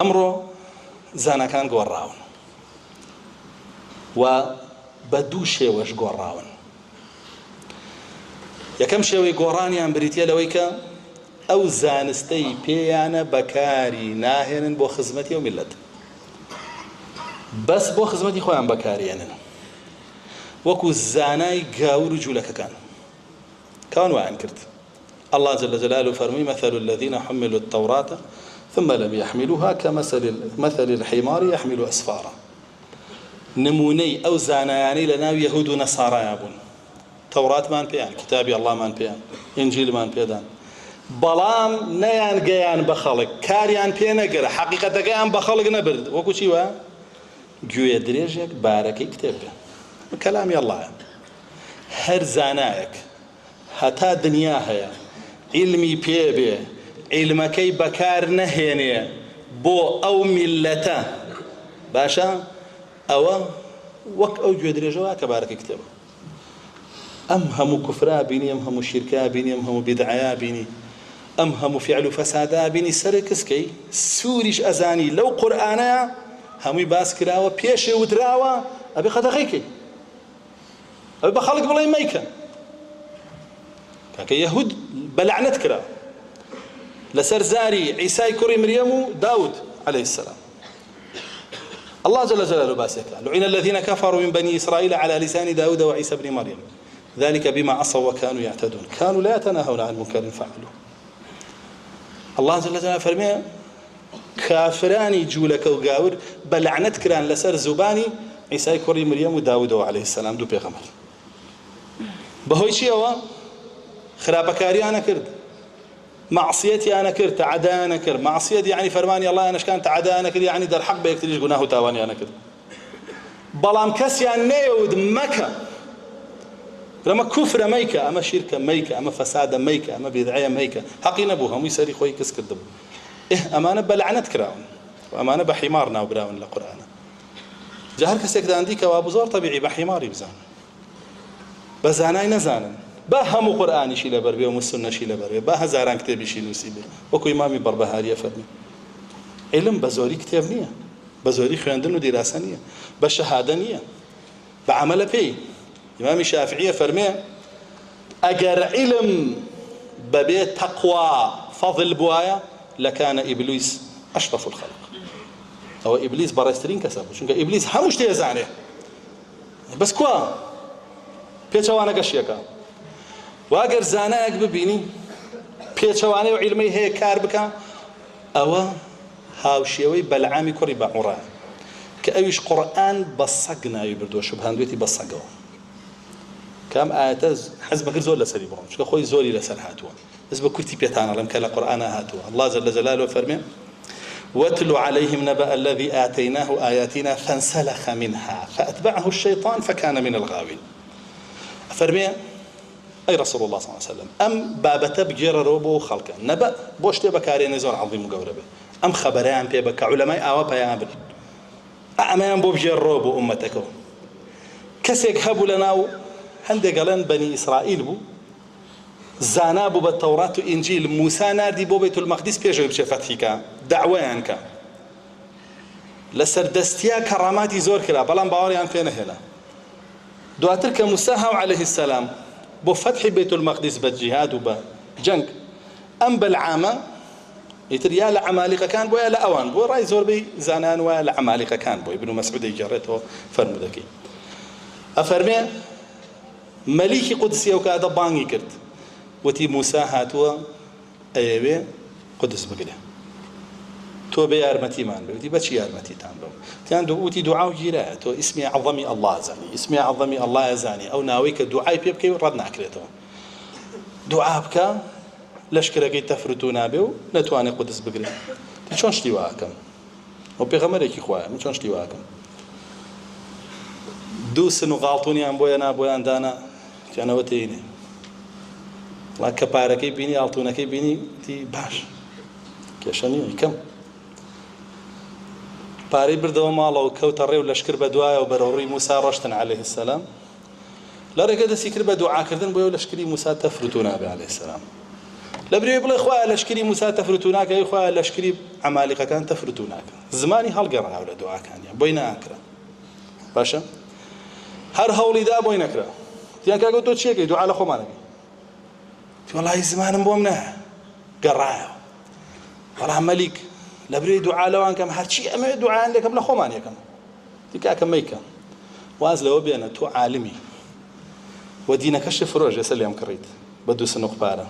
ئەمڕۆ زانەکان گۆڕاون و بە دوو شێوەش گۆڕاون. یەکەم شێوەی گۆڕانیان بریتە لەوەی کە ئەو زانستەی پێیانە بەکاری ناهێنن بۆ خزمەتی ئەو میلەت، بەس بۆ خزمەتی خۆیان بەکارێنن، وەکو زانای گاور و جوولەکەکان کەوان وایان کرد. الله جل جلاله فرمي مثل الذين حملوا التوراة ثم لم يحملوها كمثل الحمار يحمل أسفارا. نموني أو زانياني لنا يهود ونصارى يابون، توراة مان بيان، كتابي الله مان بيان، إنجيل مان بيدان، بلام نيان جيان بخلق كاريان بيان قرا حقيقة جيان بخلق نبرد وكو شي وا جوية دريجك باركي كتاب كلامي الله. هر زانايك هتا دنياها علمي بيبي علمكي بكار نهيني بو أو ملتا باشا أو وك أو جوية دريجة كباركي كتاب. أم هم كفرا بيني، أم هم شركا بيني، أم هم بدعيا بيني، أم هم فعل فسادا بيني، سركسكي سوريش أزاني لو قرآنا همي باس كراوة بيشي ودراوة أبي خدخيكي أبي بخلق بلاي ميكا كاك يهود بلعنت كرا لسر زاري عيسى كري مريم داود عليه السلام. الله جل جلاله باسك لعن الذين كفروا من بني إسرائيل على لسان داود وعيسى بن مريم ذلك بما عصوا وكانوا يعتدون كانوا لا يتناهون عن منكر فعلوه. الله جل جلاله فرمي كافراني جولك وقاور بلعنت كران لسر زباني عيسى كري مريم وداود عليه السلام دو بيغمر بهوي شي هو خرابكاري أنا كرد، معصيتي أنا كرد، تعدى أنا كرد، معصيتي يعني فرماني الله أنا كان تعدى أنا كرد يعني در حق بيكتريش قناه تاواني أنا كرد بلام كسي أن نيود مكة لما كفر ميكة أما شركة ميكة أما فساد ميكة أما بدعية ميكة حقي نبوها مو يسري خوي كس كدبو أمانة بلعنت كراون وأمانة بحمارنا وبراون لقرآن جهر كسيك دا عندي كواب زور طبيعي بحماري بزان بزاناي نزانا باهم قرآن شي لبربي ومسنة شي لبربي با هزاران كتاب شي نوسيبه وكو إمامي بربهاري فرمي علم بزوري كتاب نية بزوري خياندن ودراسة نية بشهادة نية بعمل بي. إمام الشافعي فرمي أجر علم ببيت تقوى فضل بوايا لكان إبليس أشرف الخلق أو إبليس براسترين كسبه شنك إبليس همش تيزعنه بس كوا بيتشوانا قشيكا واقر زاناك ببيني بيتشوانا وعلمي هي كاربكا أو هاوشيوي بلعامي كوري بعورا كأيش قرآن بصقنا يبردو شبهان دويتي بصقوا كم آيات حزب غير زول لسري بهم شو خوي زولي لسر هاتوا بس بكتي بيتانا لم كلا قرآن هاتوا. الله جل جلاله فرمي واتل عليهم نبأ الذي آتيناه آياتنا فانسلخ منها فأتبعه الشيطان فكان من الغاوين. فرمي أي رسول الله صلى الله عليه وسلم أم بابته بجير روبو خلقا نبأ بوشتي بكارين زور عظيم مقوربه أم خبريان بيبك علماء أو بيابل أعمام بو بجير روبو أمتكو كسيك هبو لناو هندي قالن بني إسرائيل بو زانابو بالتوراة وإنجيل موسى ناردي بو بيت المقدس بيجو بشي فتحك دعوان كان لسر دستيا كراماتي زور كلا بلان باوري عن فين هنا دواترك موسى عليه السلام بو فتح بيت المقدس بالجهاد وبجنك أم بالعامة يتريا لعمالقة كان بو يا لأوان بو راي زور بي زانان ولا عمالقة كان بو ابن مسعود يجرته فرمو ذكي أفرمي مليكي قدسي وكذا بانغي كرت وتي موسى هاتوا أيوة قدس بقله تو بيارمتي مان بودي بتشي يارمتي تانبو تان دوتي دعاء جيرات تو اسمي عظمي الله زاني اسمي عظمي الله زاني أو ناويك دعاء بيبكي ردنا أكلته دعاء لشكرك تفرتونا بيو نتواني قدس بقله شلون شتي واكم وبيغمرك إخوان من شلون شتي واكم دوسن وغالطوني عن بويا نابويا دانا أنا وتيني الله كباركي بيني غالطونك بيني تي باش كيشاني كم باري بردو ماله وكوت الري ولا شكر بدوايا وبروري موسى رشتن عليه السلام لا رجع سكر بدعاء كردن بيو لشكري موسى تفرتونا عليه السلام لبري بلا إخوة لشكري موسى تفرتونا كأي إخوة لشكري عمالقة كان تفرتوناك زماني هالقرا ولا دعاء كان يعني بوينا أكرا باشا هر هولي دا بوينا أكرا تيان كاقو تو تشيكي دعاء لخو مانك والله زمان بومنا قرا والله ملك لبري دعاء لوان كم هرشي أما دعاء عندك لخو مانك تيكا كميكا وازل وبينا تو عالمي ودينا كشف روج يسلم كريت بدو سنوق بارا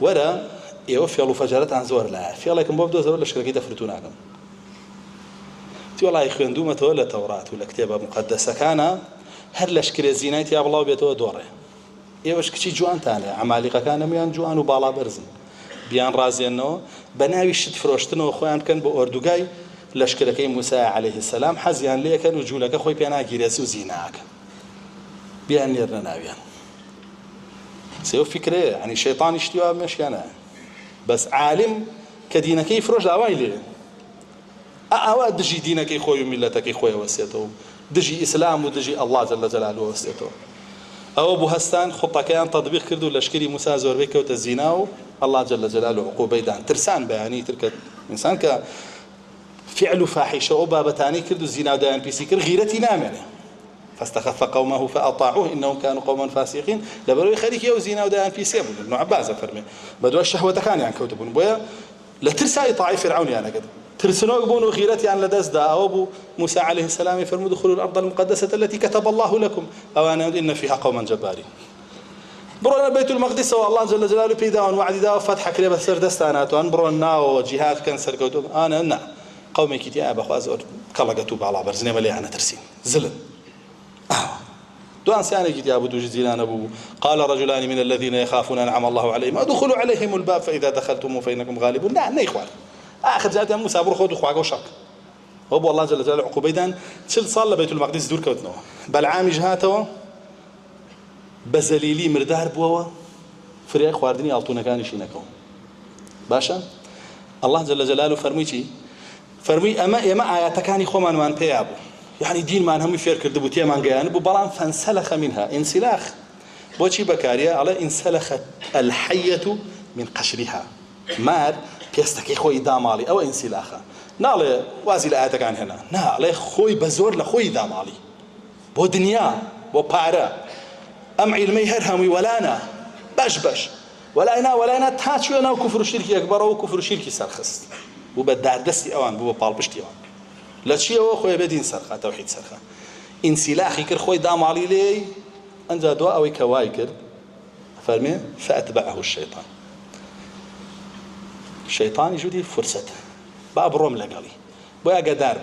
ورا يوفي الله فجرت عن زور لا في الله كم ببدو زور لشكل كده فرتوناكم تي والله يخوان دوما ولا توراة ولا كتابة مقدسة كان هر لشكل زينات يا الله بيتو دوره يوش كشي جوان تاني عمالقة كان ميان جوان وبالا برزن بيان رازي انه بناوي شد فروشتن واخوان كان باردوغاي لشكل كي موسى عليه السلام حزيان ليه كان وجولك اخوي بيانا جيرسو زيناك بيان يرنا ناويان سيو فكرة يعني الشيطان يشتيوها مش أنا بس عالم كدينك يفرج أوائله أواد دجي دينك يخوي وملتك يخوي وسيته دجي إسلام ودجي الله جل جلاله وسيته أو أبو هستان خطة كان تطبيق كردو لشكري موسى زوربيك وتزيناه الله جل جلاله عقوبة دان ترسان بياني تركت إنسان كفعل فاحشة أو بابتاني كردو الزنا ودان بيسي كر غيرتي نامنه فاستخف قومه فأطاعوه إنهم كانوا قوما فاسقين لبروا يخليك يو زينا ودان في سيبون ابن عباس فرمي بدو الشهوة كان يعني كوتبون بويا لترسى طاعي فرعون يعني قد ترسنوك بونو غيرتي عن لدس دا أو أبو موسى عليه السلام فرموا دخلوا الأرض المقدسة التي كتب الله لكم أو أنا إن فيها قوما جبارين برونا بيت المقدس والله جل جلاله بيدا وعد دا وفتح كريبة سردستانات وأن برونا وجهات كان سرقوتهم أنا قومي كتيا أبا خوازور كلا قتوب على برزني ملي أنا ترسين زلم دوان سيانة جيت يا أبو دوجزيلان أبو قال رجلان من الذين يخافون أنعم الله عليهم ادخلوا عليهم الباب فإذا دخلتم فإنكم غالبون لا إخوان آخر جاءت موسى أبو خود أخوة وشك أبو الله جل جلاله عقوبيدان شل صار بيت المقدس دور كوتنوا بلعام جهاته بزليلي مردار بوا فريق خواردني ألطونا كان يشينكم باشا الله جل جلاله فرمي أما آياتكاني خوما من بيابو يعني دين ما هم يفكر دبوتيه من جان ببلان فانسلخ منها انسلاخ بوشي بكاريا على انسلخت الحية من قشرها مار بيستكي خوي دامالي أو انسلاخها نالي وازي لآتك عن هنا نالي خوي بزور لخوي دامالي بو دنيا بو بارا أم علمي هرهمي ولانا باش ولانا تاتشو أنا وكفر الشركي أكبر وكفر الشركي سرخص وبدع دستي أوان بو بالبشتي أوان لا شيء هو خوي بدين سرخة توحيد سرخة انسلاخي كر خوي دام علي لي أنجا دواء أو كوايكر فرمي فأتبعه الشيطان يجودي فرصته باب روم لقالي بويا قدار